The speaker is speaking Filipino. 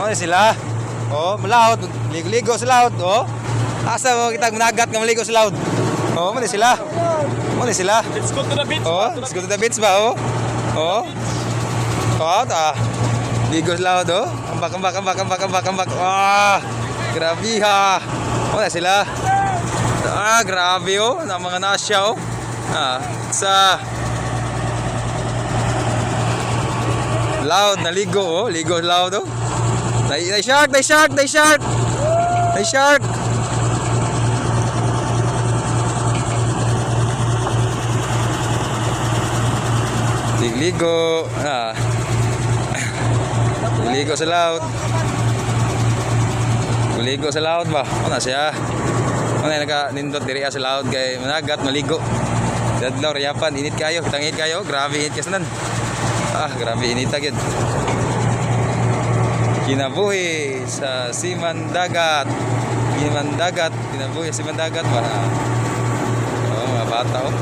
Ano sila? Oh, malawot. Ligo-ligo sa laut. Oh. Asa mo kita nagat nga maligo sa laut. Oh, mali sila. Mali sila. Let's go to the beach. Oh, let's go to the beach ba? Oh. Oh. Oh, ta. Ligo sa laut. Oh. Ambak. Ah. Grabe ha. Mali sila. Ah, grabe oh. Na mga nasya oh. Ah, sa loud naligo oh, ligo loud oh. May shark. Ligo. Ah. Ligo sa loud. Ligo sa loud ba? Ano siya? Ano naga nindot diri sa loud kay managat maligo. Dadlaw rayapan init kayo, kitang init kayo. Grabe init kasanan. Ah, grabe init agad. Kinabuhi sa Siman Dagat. Kinabuhi sa Siman Dagat ba? Oh, mga bata oh.